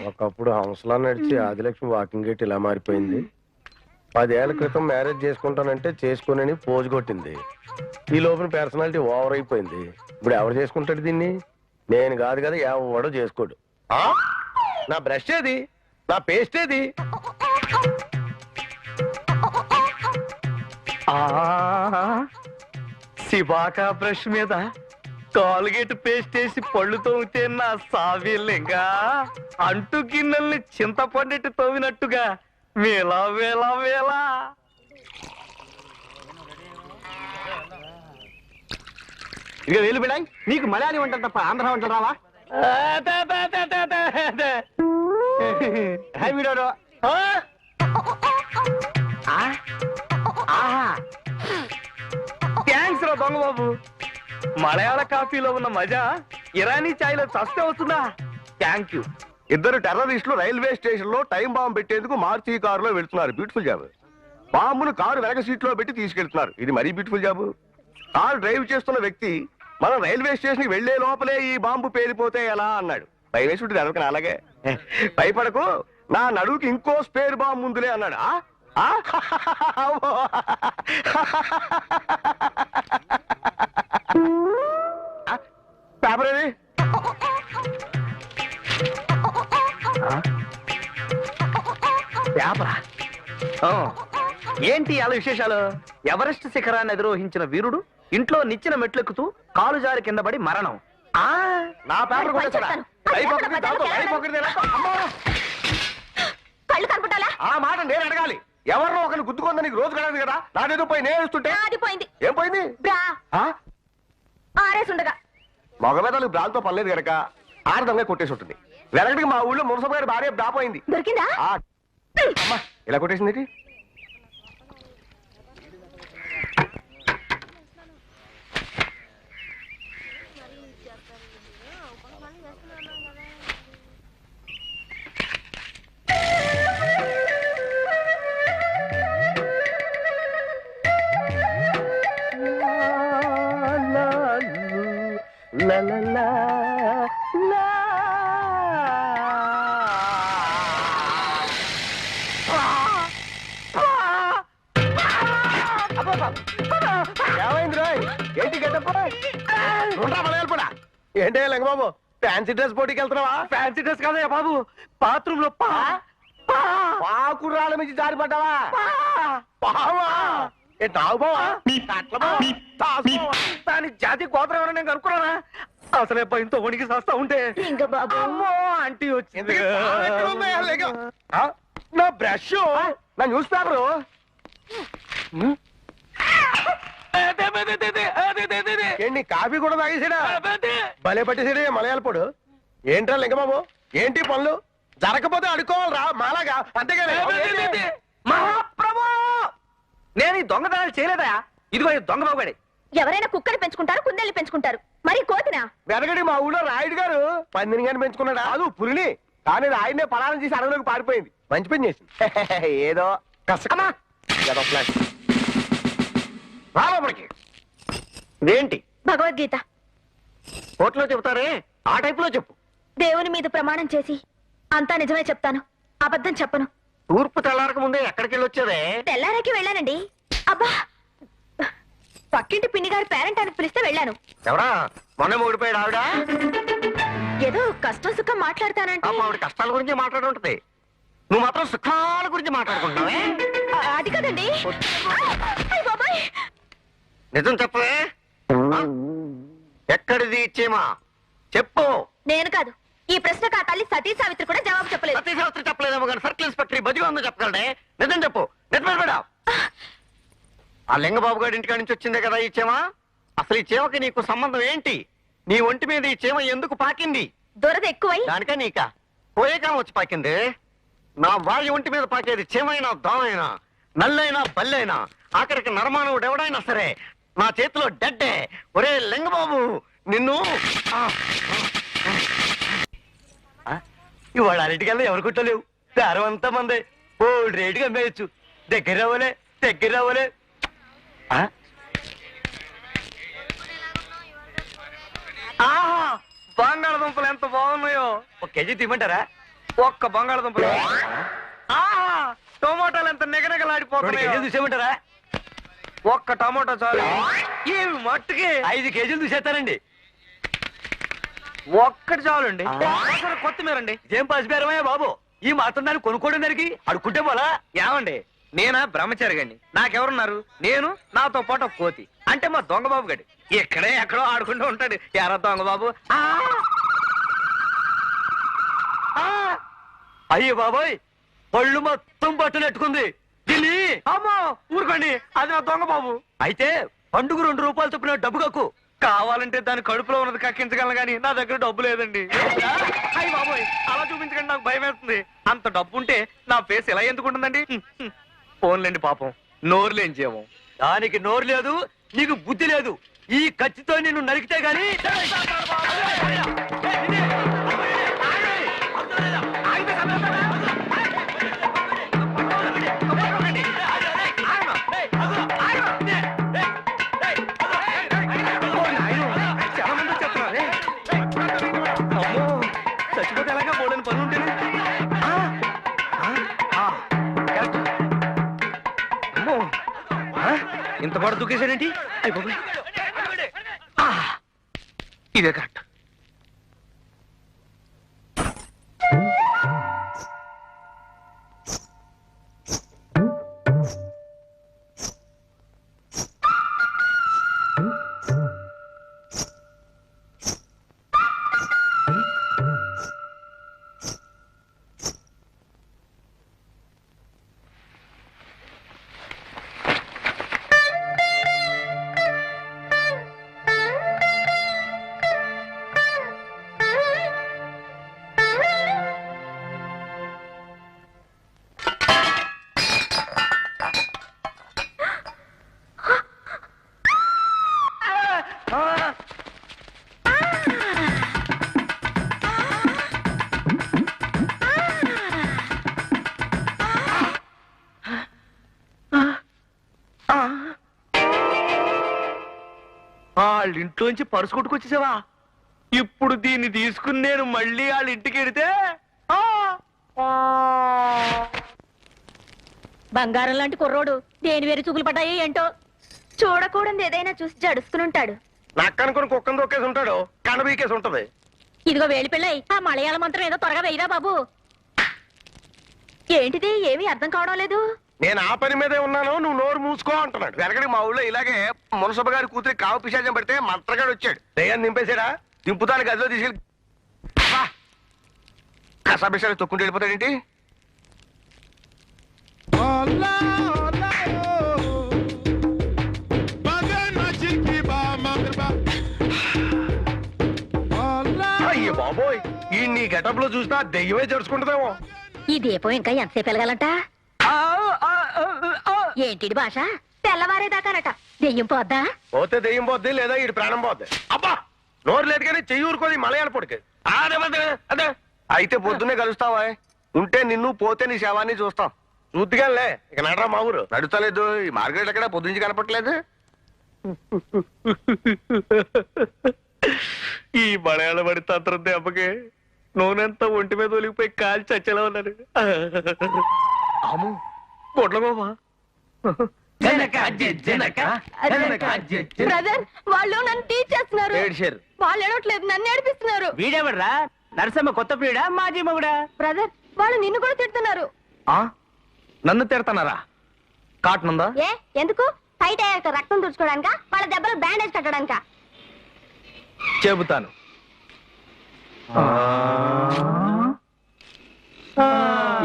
ఒకప్పుడు హంసలా నడిచి Adilakshmi walking gate ఇలా మారిపోయింది. 10 ఏళ్ల క్రితం మ్యారేజ్ చేసుకుంటానంటే చేసుకోనని పోజు కొట్టింది. ఈ లోపల పర్సనాలిటీ ఓవర్ అయిపోయింది. ఇప్పుడు ఎవరు చేసుకుంటాడు దీన్ని? నేను కాదు కదా, ఎవడో చేసుకోడు. నా బ్రష్ ఏది? నా పేస్ట్ ఏది? శివాకా బ్రష్ మీద కాల్గేట్ పేస్ట్ వేసి పళ్ళు తోమితే నా సావిల్లింగా అంటు గిన్నెల్ని చింతపండెట్టు తోమినట్టుగా వేలా వేలా వేలా. ఇక వేలు బిడాయి, నీకు మలయాళీ వంట తప్ప ఆంధ్ర వంట రావా? వీడోడు థ్యాంక్స్ రా దొంగ బాబు. మలయాళ కాఫీలో ఉన్న మజా ఇరానీ చాయ్ లో చస్తే వస్తుందా? Thank you. ఇద్దరు టెర్రరిస్టులు రైల్వే స్టేషన్ లో టైం బాంబు పెట్టేందుకు మార్చి కారులో వెళ్తున్నారు. Beautiful job. బాంబును కారు వెనక సీట్ లో పెట్టి తీసుకెళ్తున్నారు. ఇది మరీ బ్యూటిఫుల్ జాబ్. కారు డ్రైవ్ చేస్తున్న వ్యక్తి మనం రైల్వే స్టేషన్ కి వెళ్లే లోపలే ఈ బాంబు పేలిపోతే ఎలా అన్నాడు. భయవేసి ఉంటుంది అనుకుని. అలాగే భయపడకు, నా నడువుకి ఇంకో స్పేర్ బాంబు ముందులే అన్నాడు. పేపర్ ఏది? పేపరా? ఏంటి అలా విశేషాలు? ఎవరెస్ట్ శిఖరాన్ని అధిరోహించిన వీరుడు ఇంట్లో నిచ్చిన మెట్లెక్కుతూ కాలు జారి కింద పడి మరణం. నా పేపర్ కూడా ఆ మాట నేను అడగాలి. ఎవరినో ఒకరిని గుద్దుకుందా నీకు రోజు కడగదు కదా? నాదేదో పోయి నేను ఇస్తుంటే ఏం పోయింది? మగ పెద్దలకు బ్రాల్తో పర్లేదు కనుక ఆడదంగా కొట్టేసి ఉంటుంది. వెనకటికి మా ఊళ్ళో మునసబ గారి భార్య బ్రాపోయింది. అమ్మా ఇలా కొట్టేసింది. ఏంటే లింగబాబు, ఫ్యాన్సీ డ్రెస్ పోటీకి వెళ్తున్నావా? ఫ్యాన్సీ డ్రెస్ కాదయ్యా బాబు, బాత్రూమ్ లో పాకుర్రాళ్ళ నుంచి జారిపడ్డావా? దాని జాతి గోత్రం ఎవరైనా నేను కనుక్కున్నానా? అసలే భయంతో వణికి చేస్తా ఉంటే ఆంటీ వచ్చింది. నా బ్రష్, నా న్యూస్ పేపరు. ఏంటి కాఫీ కూడా తాగేసాడా? భలే పట్టేసాడే మలయాళపోడు. ఏంట్రా లింగబాబు, ఏంటి పనులు? జరగకపోతే అడుకోవాలరా మాలాగా, అంతేగాని. మహాప్రభు, నేను ఈ దొంగతనాలు చేయలేదా? ఇదిగో ఈ దొంగ బాబుగాడి. ఎవరైనా కుక్కని పెంచుకుంటారు, కుందేళ్ళు పెంచుకుంటారు, మరి కోతినా? వెనకటి మా ఊళ్ళో రాయుడు గారు పందిని గాని పెంచుకున్నాడా? అది పులిని. కానీ ఆయన్నే పలానం చేసి అడవిలోకి పారిపోయింది. మంచి పని చేసింది. ఏదో కష్టమా రాబడికి. ఏంటి భగవద్గీత కోర్టులో చెబుతారే ఆ టైప్ లో చెప్పు. దేవుని మీద ప్రమాణం చేసి అంతా నిజమే చెప్తాను, అబద్ధం చెప్పను. తూర్పు తెల్లారక ముందే ఎక్కడికి వెళ్ళొచ్చేదే? తెల్లారకి వెళ్ళానండి. అబ్బా, పక్కింటి పిన్ని గారి పేరెంట్ అని పిలిస్తే వెళ్ళాను. ఎవరా మొన్న ఊడిపోయాడు ఆవిడ? ఏదో కష్టం సుఖం మాట్లాడతానంటే. ఆవిడ కష్టాల గురించి మాట్లాడుంటది, నువ్వు మాత్రం సుఖాల గురించి మాట్లాడుకుంటున్నావే. అది కదండి. నిజం చెప్పవే, ఎక్కడిది ఇచ్చేమా చెప్పు. నేను కాదు, ఈ ప్రశ్నకు ఆ తల్లి సతీ సావిత్రి కూడా జవాబు చెప్పలేదు. సతీ సావిత్రి చెప్పలేదేమో కానీ సర్కిల్ ఇన్స్పెక్టర్ బజిగా ఉందో చెప్పగలడే. నిజం చెప్పు, నెట్టిపెడా. ఆ లింగబాబు గారి ఇంటికాడి నుంచి వచ్చిందే కదా ఈ చీమ. అసలు ఈ చీమకి నీకు సంబంధం ఏంటి? నీ ఒంటి మీద ఈ చీమ ఎందుకు పాకింది? దురద ఎక్కువై. దానికా నీకా? పోయే కాలం వచ్చి పాకింది. నా భార్య ఒంటి మీద పాకేది చీమైనా దోమైనా నల్లైనా బల్లైనా ఆఖరికి నరమానవుడు ఎవడైనా సరే నా చేతిలో డెడ్డే. ఒరే లింగబాబు, నిన్ను ఇవాళ అన్నిటికల్లా ఎవరు కుట్టలేవు. దారం అంతా మందే. ఓల్డ్ రేటుగా అమ్మేయచ్చు. దగ్గర రావలే, దగ్గర రావలే. బంగాళదుంపలు ఎంత బాగున్నాయో. 1 కేజీ తీయమంటారా? ఒక్క బంగాళదుంప టొమాటోలు ఎంత నిగనగలాడిపోతున్నాయి. చూసేమంటారా? ఒక్క టమాటో చాలు. ఏమి మట్టుకి 5 కేజీలు చూసేస్తానండి. ఒక్కటి చాలండి. కొత్తిమీర అండి. ఏం పసిపేరమయ్యా బాబు, ఈ మాత్రం దాన్ని కొనుక్కోవడం దానికి అడుక్కుంటే పోలా? ఏమండి, నేనా బ్రహ్మచారి గండి, నాకెవరున్నారు? నేను, నాతో పాటు ఒక కోతి, అంటే మా దొంగ బాబు గడి ఇక్కడే ఎక్కడో ఆడుకుంటూ ఉంటాడు. ఎరా దొంగ బాబు. అయ్యో బాబోయ్, పళ్ళు మొత్తం పట్టునట్టుకుంది. అమ్మో ఊరుకోండి, అది నా దొంగ బాబు. అయితే పండుగ 2 రూపాయలు చొప్పున డబ్బు కక్కు. కావాలంటే దాని కడుపులో ఉన్నది కక్కించగలను కానీ నా దగ్గర డబ్బు లేదండి. అయ్యి బాబోయ్, అలా చూపించకండి, నాకు భయం వేస్తుంది. అంత డబ్బు ఉంటే నా ఫేస్ ఎలా ఎందుకుంటుందండి? ఫోన్లేండి, పాపం నోరులేం చేయము. దానికి నోరు లేదు, నీకు బుద్ధి లేదు. ఈ కత్తితో నిన్ను నరికితే గాని చచ్చిపోతే ఎలాగా బోడని పని ఉంటేనే. అమ్మో, ఇంత పాటు దూకేశాడేంటి? ఇదే కరెక్ట్. వాళ్ళ ఇంట్లోంచి పరుసు కొట్టుకొచ్చేసావా? ఇప్పుడు దీన్ని తీసుకుని నేను మళ్ళీ వాళ్ళ ఇంటికి వెడితే బంగారం లాంటి కుర్రోడు దేని వేరు చూపులు పడ్డాయి ఏంటో. చూడకూడదు ఏదైనా చూసి జడుసుకుని ఉంటాడు. నక్కనుకుని కుక్కను దొక్కేసి ఉంటాడు, కనబీకేసి ఉంటది. ఇదిగో వేలి పిల్లయి, ఆ మలయాళ మంత్రం ఏదో త్వరగా వేయరా బాబు. ఏంటిది, ఏమీ అర్థం కావడం లేదు. నేను ఆ పని మీదే ఉన్నాను, నువ్వు నోరు మూసుకో అంటున్నాడు. వెనకడికి మా ఊళ్ళో ఇలాగే మునసభ గారి కూతురి కావు పిశాచం పడితే మంత్రగాడు వచ్చాడు. దయ్యాన్ని దింపేశాడా, దింపుతాను గదిలో తీసుకెళ్ళి కసాపిషాలు తొక్కుంటూ వెళ్ళిపోతాడేంటి? అయ్యో బాబోయ్, ఈ నీ గెటప్ లో చూసినా దెయ్యమే జరుచుకుంటుందేమో. ఈ దీపం ఇంకా ఎంతసేపు వెలగాలంట? ఏంటి భాష? తెల్లవారేదాకానట. దెయ్యం పోద్దా? పోతే దెయ్యం పోద్ది, లేదా ఈ ప్రాణం పోద్ది. అబ్బా, నోరు లేదు కానీ చెయ్యి ఊరుకోది మలయాళ పొడికి. అదే అయితే పొద్దున్నే కలుస్తావా? ఉంటే నిన్ను, పోతే నీ శవాన్ని చూస్తాం. చూద్దిగానే ఇక నడరా, మా ఊరు నడుస్తలేదు. ఈ మార్కెట్ ఎక్కడ పొద్దుంచి కనపట్లేదు. ఈ మలయాళ పడి తంత్రం దెబ్బకి నూనెంతా ఒంటి మీద ఒలిగిపోయి కాలి చచ్చేలా ఉన్నాడు. అమ్ము గొడ్ల బాబా. బ్రదర్, వాళ్ళు నన్ను టీచ్ చేస్తున్నారు. ఏడ్చారు. వాళ్ళు ఏడవట్లేదు, నన్ను ఏడిపిస్తున్నారు. వీడెవడరా? నరసమ్మ కొత్త ప్రియుడా, మాజీ మగుడా? బ్రదర్, వాళ్ళు నిన్ను కూడా తిడుతున్నారు. నన్ను తిడతానారా? కాటన్ ఉందా? ఏ ఎందుకు? ఫైట్ అయ్యాక రక్తం తుడుచుకోవడానికా, వాళ్ళ దెబ్బలు బ్యాండేజ్ కట్టడానికా? చెబుతాను.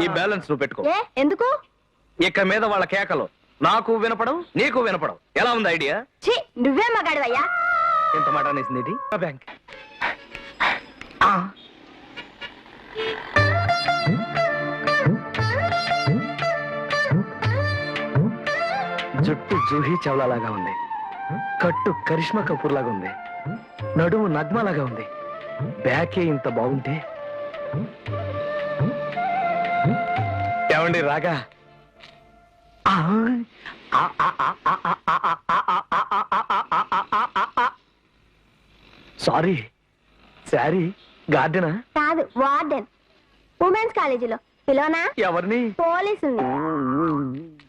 ఈ బ్యాలెన్స్ నువ్వు పెట్టుకో. ఏ ఎందుకు? ఇక మీద వాళ్ళ కేకలు నాకు వినపడం, నీకు వినపడం. ఎలా ఉంది ఐడియా? ఛీ, నువ్వే మగాడివయ్యా. ఎంత మాట అనేసింది బ్యాంక్. జుట్టు జూహీ చౌలాలాగా ఉంది, కట్టు కరిష్మా కపూర్ లాగా ఉంది, నడుము నగ్మలాగా ఉంది. బ్యాకే ఇంత బాగుంటే ఏమండి రాగా? సారీ, శారీ గార్డెనా? కాదు, వార్డెన్. ఉమెన్స్ కాలేజీలో. పిలోనా? ఎవరిని? పోలీసుని.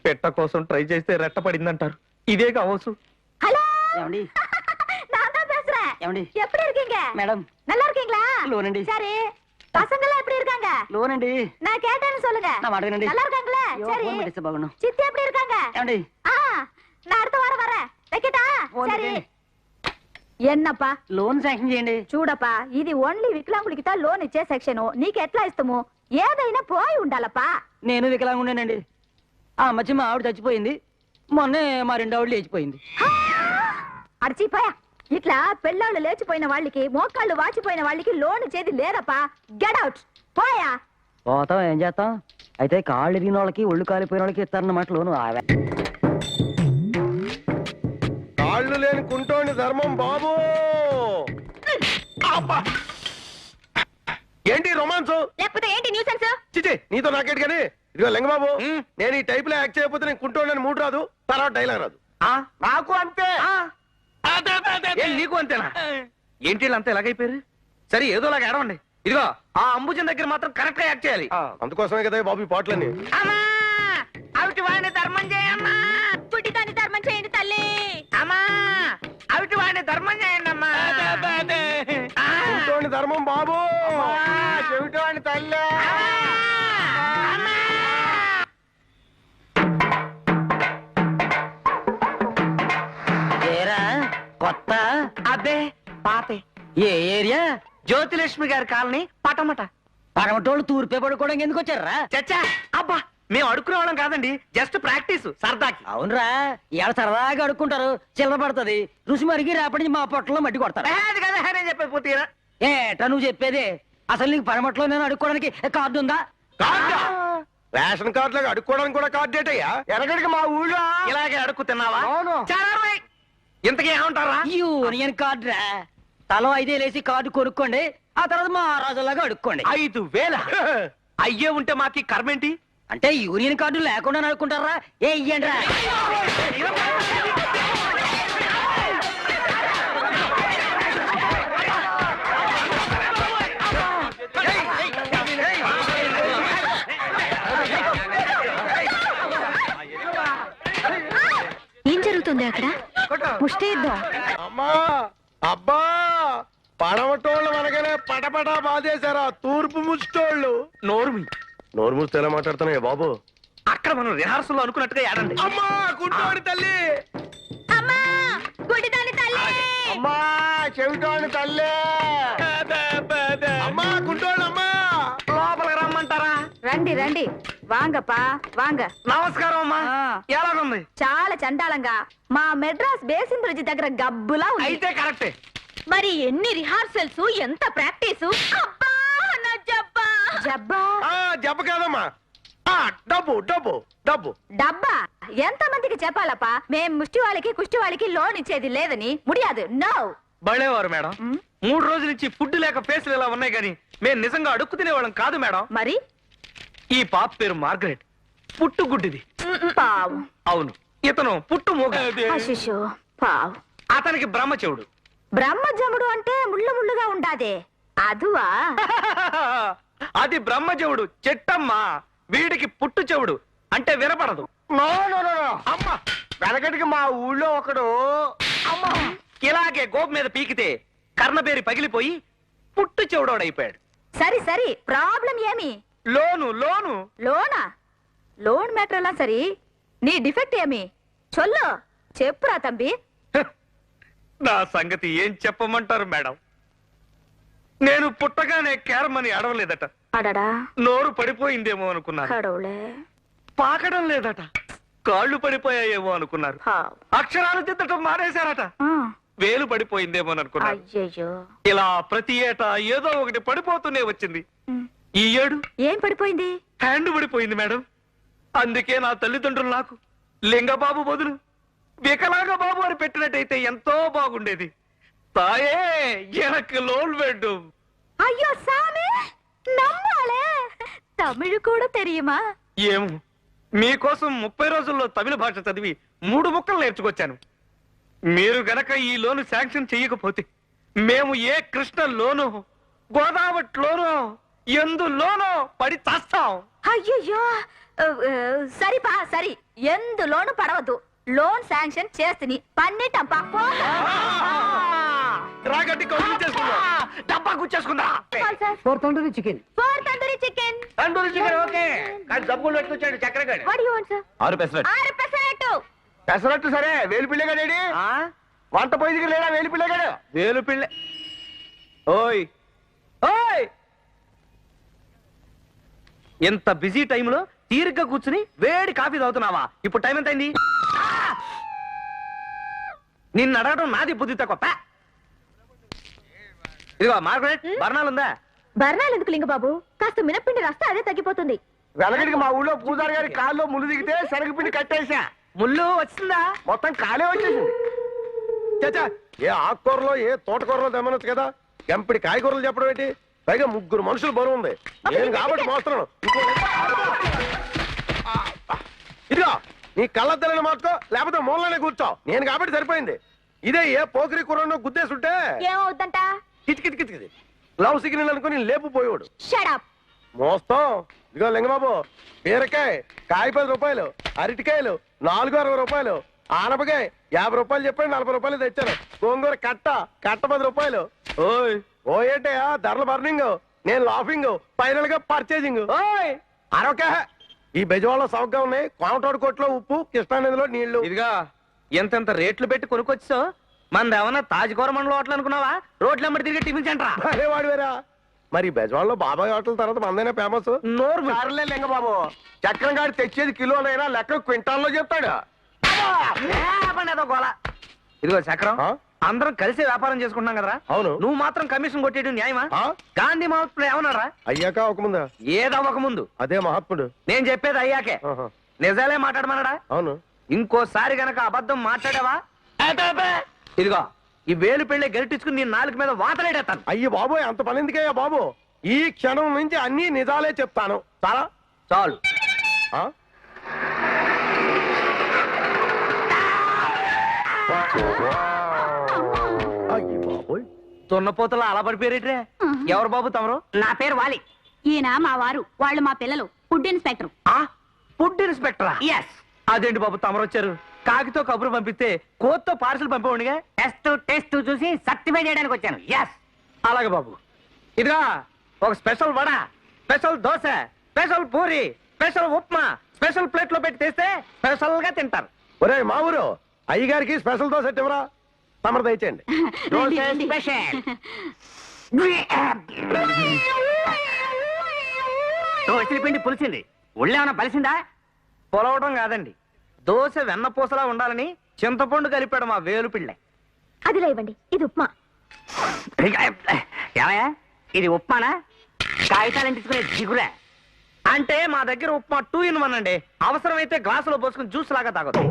పెట్ట కోసం ట్రై చేస్తే రెట్ట పడిందంటారు. ఇదే కావచ్చు. ஹலோ ఏమండి நான் தான் பேசுறேன். ఏమండి எப்படி இருக்கீங்க? మేడం நல்லா இருக்கீங்களா? లోనండి. சரி, பசங்க எல்லாம் எப்படி இருக்காங்க? లోనండి. நான் கேட்டேன்னு சொல்லுங்க. నా మాట వినండి. நல்லா இருக்காங்களா? అయ్యో, சரி. ఫోన్ పెట్టేస్తే బాగుండు. சித்தி எப்படி இருக்காங்க? ఏమండి ஆ, நான் அடுத்த வாரம் வரேன். வைக்கட்டா? ఫోన్ சரி. పెట్టండి. ఎన్నప్పా లోన్ శాంక్షన్ చేయండి. చూడప్పా, ఇది ఓన్లీ వికలాంగులకి లోన్ ఇచ్చే సెక్షన్. నీకు ఎట్లా ఇస్తాము? ఏదైనా పోయి ఉండాలప్పా. నేను వికలాంగుండేనండి. ఆ మధ్య మా ఆవిడ చచ్చిపోయింది. మొన్నే మా 2 ఆవిడలు లేచిపోయింది. అడిచిపోయా. ఇట్లా పెళ్ళాళ్ళు లేచిపోయిన వాళ్ళకి, మోకాళ్ళు వాచిపోయిన వాళ్ళకి లోన్ ఇచ్చేది లేదప్పా. Get out. పోయా. పోతాం, ఏం చేస్తాం. అయితే కాళ్ళు ఇరిగిన వాళ్ళకి ఒళ్ళు కాలిపోయిన వాళ్ళకి ఇస్తారన్నమాట లోను. కాళ్ళు లేని కుంటోని ధర్మం బాబు. అబ్బా! ఏంటి రొమాన్స్? లేకపోతే ఏంటి న్యూసెన్స్? చిచి, నీతో నాకేంటి కానీ. ఇదిగో లింగబాబు, నేను ఈ టైప్ లో యాక్ట్ చేయకపోతే నేను కుంటోని మూడు రాదు, తర్వాత డైలాగ్ రాదు. నాకు అంతే. నీకు అంతేనా? ఏంటి వీళ్ళంతా ఎలాగైపోయారు? సరే, ఏదోలాగా ఏడవండి. ఇదిగో ఆ అంబుజన్ దగ్గర మాత్రం కరెక్ట్ గా యాక్ట్ చేయాలి. అందుకోసమే కదా ఈ బాబు ఈ పాటలన్నీ. అవిటి వాడిని ధర్మం చేయమ్మా. పుట్టిదాన్ని ధర్మం చేయండి తల్లి. అమ్మా, అవిటి వాడిని ధర్మం చేయండి అమ్మా. కుంటోని ధర్మం బాబు. చెవిటోని తల్లి. ఏరా కొత్త? అబ్బే పాతే. ఏ ఏరియా? జ్యోతిలక్ష్మి గారి కాలనీ పటమట. పడమటోళ్ళు తూర్పే పడుకోవడానికి ఎందుకు వచ్చారా? చచ్చా, అబ్బా మేము అడుక్కునే వాళ్ళం కాదండి, జస్ట్ ప్రాక్టీస్ సరదాకి. అవునరా, ఇవాళ సరదాగా అడుక్కుంటారు, చిల్లర పడుతుంది. రుచి మరిగి రేపటి నుంచి మా పొట్టలో మట్టి కొడతారు. అది కదా నేను చెప్పేది పూర్తిగా. ఏటా నువ్వు చెప్పేది? అసలు నీకు పడమట్లో నేను అడుక్కోవడానికి కార్డు ఉందా? కార్డా? రేషన్ కార్డు లాగా అడుక్కోవడానికి కూడా కార్డు ఏంటయ్యా? ఎనగడికి మా ఊళ్ళో ఇలాగే అడుక్కు తిన్నావా? అవును. చాలా రోజులై. ఇంతకీ ఏమంటారా? యూనియన్ కార్డు రా. తలో 5 వేసి కార్డు కొనుక్కోండి, ఆ తర్వాత మా రాజులాగా అడుక్కోండి. 5,000 అయ్యే ఉంటే మాకి కర్మేంటి? అంటే యూనియన్ కార్డు లేకుండా అడుక్కుంటారా? ఏ ఇయ్యండి రా. ఏం జరుగుతుంది అక్కడ? ముష్టి యుద్ధం. అమ్మా అబ్బా, పడమటోళ్ళు అనగానే పటపటా బాధేశారా తూర్పు ముష్టోళ్ళు. నోరుమి. నోరు మూస్తే ఎలా మాట్లాడుతున్నాయా బాబు? అక్కడ మనం రిహార్సల్ అనుకున్నట్టుగా ఏడండి. అమ్మా కుంటోని తల్లి. అమ్మా గుడిదాని తల్లి. అమ్మా చెవిటోని తల్లి. అమ్మా కుంటోళ్ళు. అమ్మా లోపలికి రమ్మంటారా? రండి రండి, వాంగపా వాంగ. నమస్కారం అమ్మా. ఆ. ఎలాగుంది? చాలా చండాలంగా మా మెడ్రాస్ బేసిన్ బ్రిడ్జ్ దగ్గర గబ్బులా ఉంది. అయితే కరెక్టే. మరి ఎన్ని రిహార్సల్స్, ఎంత ప్రాక్టీసు. అబ్బా నా జబ్బా. జబ్బా జబ్బ కాదమ్మా, డబ్బు డబ్బు డబ్బు. డబ్బా ఎంత మందికి చెప్పాలప్పా? మేం ముష్టి వాళ్ళకి కుష్టి వాళ్ళకి లోన్ ఇచ్చేది లేదని. ముడియాదు. నో. బళేవారు మేడం. 3 రోజుల నుంచి ఫుడ్ లేక ఫేసులు ఇలా ఉన్నాయి కానీ మేము నిజంగా అడుక్కు తినేవాళ్ళం కాదు మేడం. మరి ఈ పాప పేరు మార్గరెట్, పుట్టుగుడ్డిది. పావు. అవును, ఇతను పుట్టు మూగ. అశిషు పావు. అతనికి బ్రహ్మచెవుడు. బ్రహ్మజముడు అంటే ముళ్ళు ముళ్ళుగా ఉండాదే, అదువా? అది బ్రహ్మచెవుడు చెట్టమ్మా. వీడికి పుట్టు చెవుడు అంటే వినపడదు. No no no no. అమ్మా వెనకటికి మా ఊళ్ళో ఒకడు అమ్మా ఇలాగే గోపు మీద పీకితే కర్ణబేరి పగిలిపోయి పుట్టు చెవుడోడైపోయాడు. సరి సరి, ప్రాబ్లం ఏమి? లోను లోను. లోనా? లోన్ మ్యాటర్ ఎలా సరి? నీ డిఫెక్ట్ ఏమి? చొల్లు చెప్పురా తంబి. నా సంగతి ఏం చెప్పమంటారు మేడం? నేను పుట్టగానే కేరమని అడవలేదట. అడడా నోరు పడిపోయిందేమో అనుకున్నారు. కడవులే. పాకడం లేదట. కాళ్ళు పడిపోయాయేమో అనుకున్నారు. అక్షరాలు దిద్దటం మానేశారట. వేలు పడిపోయిందేమో అనుకున్నారు. అయ్యయ్యో. ఇలా ప్రతి ఏటా ఏదో ఒకటి పడిపోతూనే వచ్చింది. ఈ ఏడు ఏం పడిపోయింది? హ్యాండ్ పడిపోయింది మేడం. అందుకే నా తల్లిదండ్రులు నాకు లింగబాబు బదులు వికలాంగ బాబు అని పెట్టినట్టయితే ఎంతో బాగుండేది. తాయే ఎనకు లోన్ వెడ్డు. అయ్యో సామి, నమ్మాలే. తమిళ్ కూడా తెలియమా? ఏమో, మీకోసం 30 రోజుల్లో తమిళ భాష చదివి 3 ముక్కలు నేర్చుకొచ్చాను. మీరు గనక ఈ లోను శాంక్షన్ చెయ్యకపోతే మేము ఏ కృష్ణ లోను, గోదావరి లోను, ఎందులోనో పడి చస్తాం. అయ్యయ్యో సరిపా సరి ఎందులోను పడవద్దు. లోన్ శాంక్షన్ చేస్తుని పన్నిటంపా రాగట్టి కౌంటర్ చేసుకుందాం. డబ్బా గుచ్చేసుకుందా. 4 tandoori chicken. 4 tandoori chicken. Tandoori chicken okay. కానీ డబ్బులు పెట్టుకొచ్చాడు చక్రగాడు. What you want sir? 6 pesarattu. 6 pesarattu. Pesarattu సరే, వేలు పిల్లగాడేడి వంట పోయి దగ్గర లేడా వేలు పిల్లగాడు? వేలు పిల్ల. ఓయ్ ఓయ్, ఎంత బిజీ టైంలో తీరిగ్గా కూర్చుని వేడి కాఫీ తాగుతున్నావా? ఇప్పుడు టైం ఎంత అయింది? నిన్ను అడగడం నాది బుద్ధి తక్కువ. ఇదిగో మార్గరెట్, బర్ణాలుందా? బర్ణాలు ఎందుకు లింగబాబు? కాస్త మినప్పిండి రాస్తే అదే తగ్గిపోతుంది. వెనకడికి మా ఊళ్ళో పూజారి గారి కాల్లో ముళ్ళు దిగితే శనగపిండి కట్టేసా. ముళ్ళు వచ్చిందా? మొత్తం కాలే వచ్చేసింది. చచ్చా, ఏ ఆకుకూరలో ఏ తోటకూరలో తెమ్మనొచ్చు కదా, గంపిడి కాయగూరలు చెప్పడం ఏంటి? పైగా 3 మనుషులు బరువు ఉంది. నేను కాబట్టి మోస్తున్నాను. ఇదిగో నీ కళ్ళద్దలని మార్చుకో, లేకపోతే మూలనే కూర్చో. నేను కాబట్టి సరిపోయింది. ఇదే ఏ పోకిరి కూరను గుద్దేసుంటే ఏమవుద్దంట? కిచకిచకిచకిది లవ్ సిగ్నల్ అనుకుని లేపుపోయాడు. Shut up. మోస్తాం. ఇదిగో లింగబాబు, బీరకాయ కాయ 10 రూపాయలు, అరటికాయలు 460 రూపాయలు, ఆనపకాయ 50 రూపాయలు చెప్పాడు, 40 రూపాయలు తెచ్చాను. గోంగూర కట్ట 10 రూపాయలు. ఓయ్ ఓ ఏంటయ్యా ధరల బర్నింగ్, నేను లాఫింగ్, ఫైనల్ గా పర్చేజింగ్. ఓయ్ అరొక ఈ బెజవాడలో సౌకగా ఉన్నాయి. కోమటోడు కొట్లో ఉప్పు, కృష్ణానదిలో నీళ్లు. ఇదిగా ఎంతెంత రేట్లు పెట్టి కొనుక్కొచ్చో. మనది ఏమన్నా తాజ్కూర మండలం హోటల్ అనుకున్నావా? రోడ్ల అమ్మడి తిరిగి టిఫిన్ సెంటరా? అరే వాడు వేరా. మరి బెజవాడలో బాబాయ్ హోటల్ తర్వాత మందైనా ఫేమస్. నోరు సర్లే లింగబాబు, చక్రం గారు తెచ్చేది కిలోనైనా లెక్క క్వింటాల్లో చెప్తాడు. గోళ. ఇదిగో చక్రం, ఆ? అందరం కలిసి వ్యాపారం చేసుకుంటున్నాం కదరా. అవును. నువ్వు మాత్రం కమిషన్ కొట్టేయడం న్యాయమా? ఆ? గాంధీ మహాత్ముడు ఏమన్నారా? అయ్యాక ఒక ముందా ఏదవ్వక ముందు. అదే మహాత్ముడు. నేను చెప్పేది అయ్యాకే. ఆహా. నిజాలే మాట్లాడమన్నాడా? అవును. ఇంకోసారి గనక అబద్ధం మాట్లాడావా, ఇదిగో ఈ వేలు పెళ్లి గరిటించుకుని నీ నాలుగు మీద వాతలేడతాను. అయ్యి బాబోయ్, అంత పని ఎందుకయ్యా బాబు? ఈ క్షణం నుంచి అన్ని నిజాలే చెప్తాను. చాలా చాలు. ఆ? అయ్యి బాబోయ్, తున్నపోతలో అలా పడిపోయారేట్రే. ఎవరు బాబు తమరు? నా పేరు వాలి. ఈయన మా వారు, వాళ్ళు మా పిల్లలు. Food inspector. ఫుడ్ ఇన్స్పెక్టరా? ఎస్. అదేంటి బాబు తమరు వచ్చారు? కాకితో కబురు పంపిస్తే కోత్తో పార్సల్ పంపేవాడిగా. టెస్ట్ చూసి సర్టిఫై చేయడానికి వచ్చాను. ఎస్. అలాగే బాబు. ఇదిగా ఒక special vada, special dosa, special puri, special upma special plate లో పెట్టి తెస్తే స్పెషల్ గా తింటారు. ఒరే మా ఊరు అయ్యగారికి స్పెషల్ దోశ ఇవ్వరా? తమరు దయచేయండి. స్పెషల్. దోశల పిండి పులిసింది. ఒళ్ళేమన్నా బలిసిందా? పొలవడం కాదండి, దోశ వెన్నపూసలా ఉండాలని చింతపండు కలిపాడు మా వేలు పిళ్ళే. అదిలా ఇవ్వండి, ఇది ఉప్మా. ఏమయ్యా, ఇది ఉప్మానా? కాగితాలు అంటించుకునే జిగురా? అంటే మా దగ్గర ఉప్మా 2 in 1 అండి. అవసరమైతే గ్లాసులో పోసుకుని జ్యూస్ లాగా తాగొచ్చు.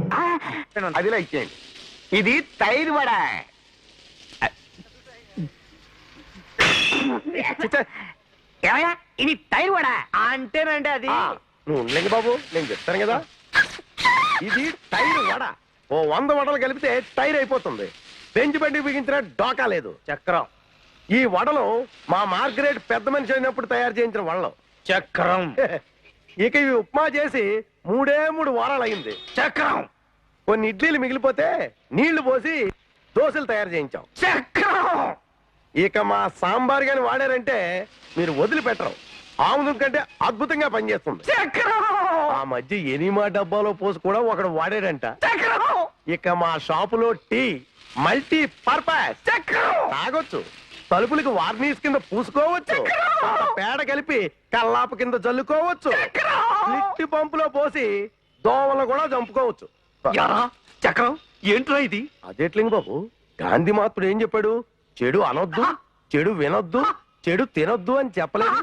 అదిలా ఇచ్చేయండి. ఇది తైరు వడ. ఏమయ్యా, ఇది తైరు వడ అంటేనండి అది. నువ్వు ఉండలేండి బాబు, నేను చెప్తాను కదా. ఇది టైర్ వడ. ఓ 100 వడలు కలిపితే టైర్ అయిపోతుంది. బెంచ్ బండి బిగించిన డోకా లేదు. చక్రం. ఈ వడలు మా మార్గరేట్ పెద్ద మనిషి అయినప్పుడు తయారు చేయించిన వడలు. చక్రం. ఇక ఇవి ఉప్మా చేసి 3 వారాలు అయింది. చక్రం. కొన్ని ఇడ్లీలు మిగిలిపోతే నీళ్లు పోసి దోశలు తయారు చేయించాం. చక్రం. ఇక మా సాంబార్ గాని వాడారంటే మీరు వదిలిపెట్టరు. ఆముదం కంటే అద్భుతంగా పనిచేస్తుంది. చక్రం. ఆ మధ్య ఎనిమా డబ్బాలో పోసి కూడా ఒకడు వాడాడంట. చక్రం. ఇక మా షాపులో టీ మల్టీ పర్పస్. చక్రం. తాగొచ్చు, తలుపులకి వార్నిష్ కింద పూసుకోవచ్చు, కొంత పేడ కలిపి కల్లాప కింద జల్లుకోవచ్చు, లిట్టి పంపులో పోసి దోమలను కూడా చంపుకోవచ్చు. యారా, చక్రం ఏంట్రా ఇది? అదేట్లింగ బాబు, గాంధీ మహాత్ముడు ఏం చెప్పాడు? చెడు అనొద్దు, చెడు వినొద్దు, చెడు తినొద్దు అని చెప్పలేదు.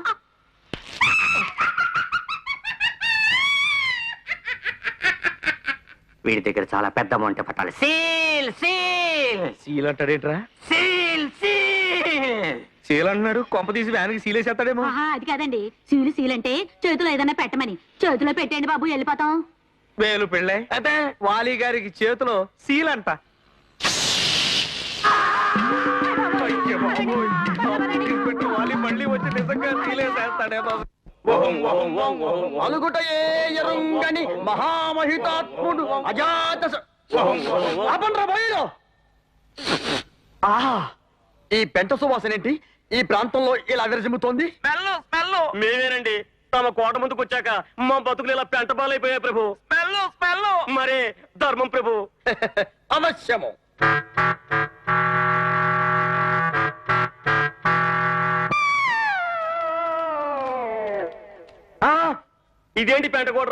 వీడి దగ్గర చాలా పెద్ద అమౌంట్ పట్టాలి. సీల్ సీల్ సీల్ అంటాడేంట్రా? Seal seal. సీల్ అంటున్నాడు, కొంప తీసి వ్యానికి సీలేసేస్తాడేమో. అది కాదండి, సీలు సీల్ అంటే చేతిలో ఏదైనా పెట్టమని. చేతిలో పెట్టండి బాబు, వెళ్ళిపోతాం. వేలు పెళ్ళే అదే వాలి గారికి చేతిలో సీల్ అంట. అయ్య బాబోయ్, వాలి మళ్ళీ వచ్చి నిజంగా తీలేసేస్తాడే బాబు. అలుగుటయే ఎరుంగని మహామహితాత్ముడు అజాత ఆపండ్రా బయలు. ఆహా, ఈ పెంట సువాసనేంటి ఈ ప్రాంతంలో ఇలా విరజిమ్ముతోంది? స్మెల్ స్మెల్ మేమేనండి తమ కోట ముందుకు వచ్చాక మా బతుకులు ఇలా పెంట పాలైపోయాయి ప్రభు. స్మెల్ స్మెల్ మరే ధర్మం ప్రభు. అవశ్యము. ఇదేంటి పెంట కోట